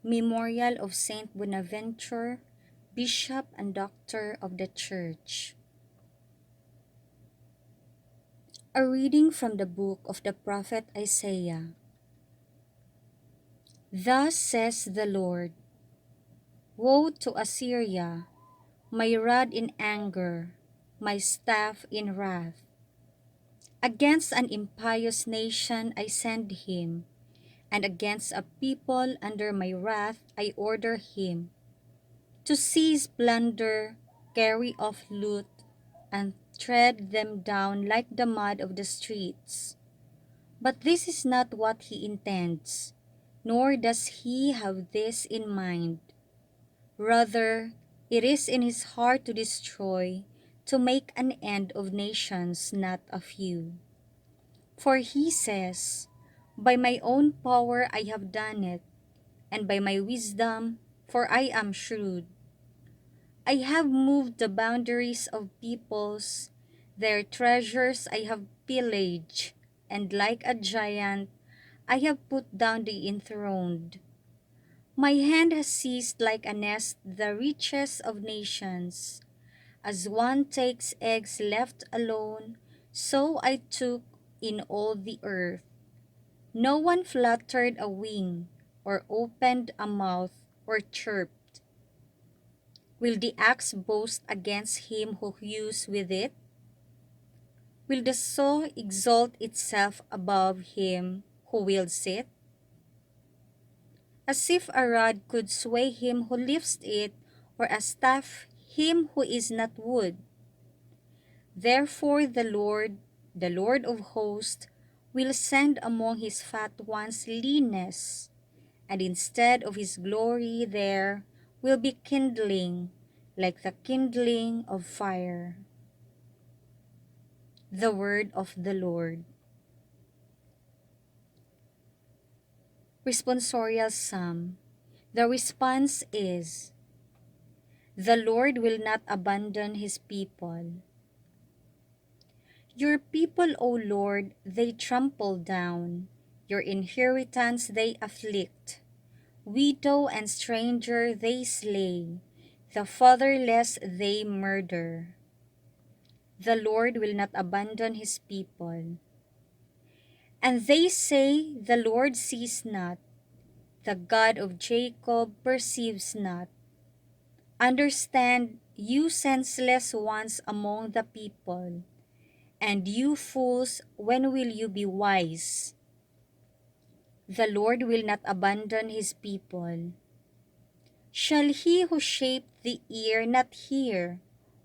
Memorial of Saint Bonaventure, Bishop and Doctor of the Church. A reading from the book of the prophet Isaiah. Thus says the Lord, Woe to Assyria, my rod in anger, my staff in wrath. Against an impious nation I send him, and against a people under my wrath I order him, to seize plunder, carry off loot, and tread them down like the mud of the streets. But this is not what he intends, nor does he have this in mind. Rather, it is in his heart to destroy, to make an end of nations, not a few. For he says, By my own power I have done it, and by my wisdom, for I am shrewd. I have moved the boundaries of peoples, their treasures I have pillaged, and like a giant, I have put down the enthroned. My hand has seized like a nest the riches of nations. As one takes eggs left alone, so I took in all the earth. No one fluttered a wing, or opened a mouth, or chirped. Will the axe boast against him who hews with it? Will the saw exalt itself above him who wields it? As if a rod could sway him who lifts it, or a staff him who is not wood. Therefore the Lord of hosts, will send among his fat ones leanness, and instead of his glory there will be kindling, like the kindling of fire. The word of the Lord. Responsorial Psalm. The response is, The Lord will not abandon his people. Your people, O Lord, they trample down. Your inheritance they afflict. Widow and stranger they slay. The fatherless they murder. The Lord will not abandon his people. And they say, The Lord sees not. The God of Jacob perceives not. Understand, you senseless ones among the people. And you fools, when will you be wise? The Lord will not abandon his people. Shall he who shaped the ear not hear,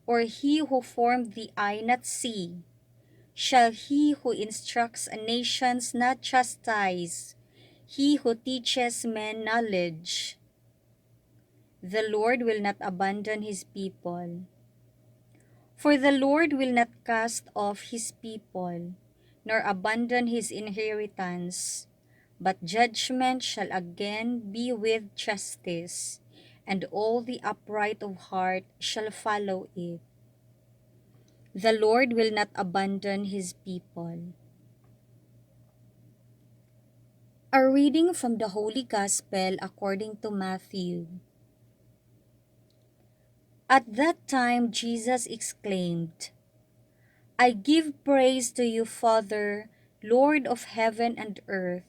or he who formed the eye not see? Shall he who instructs nations not chastise, he who teaches men knowledge? The Lord will not abandon his people. For the Lord will not cast off his people, nor abandon his inheritance, but judgment shall again be with justice, and all the upright of heart shall follow it. The Lord will not abandon his people. A reading from the Holy Gospel according to Matthew. At that time Jesus exclaimed, I give praise to you, Father, Lord of heaven and earth,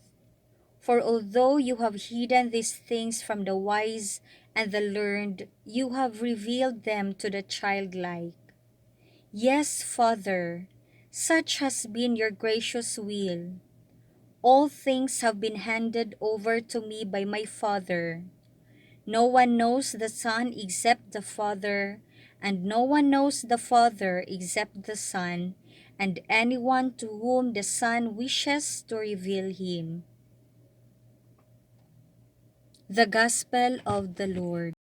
for although you have hidden these things from the wise and the learned, you have revealed them to the childlike. Yes, Father, such has been your gracious will. All things have been handed over to me by my Father. No one knows the Son except the Father, and no one knows the Father except the Son, and anyone to whom the Son wishes to reveal him. The Gospel of the Lord.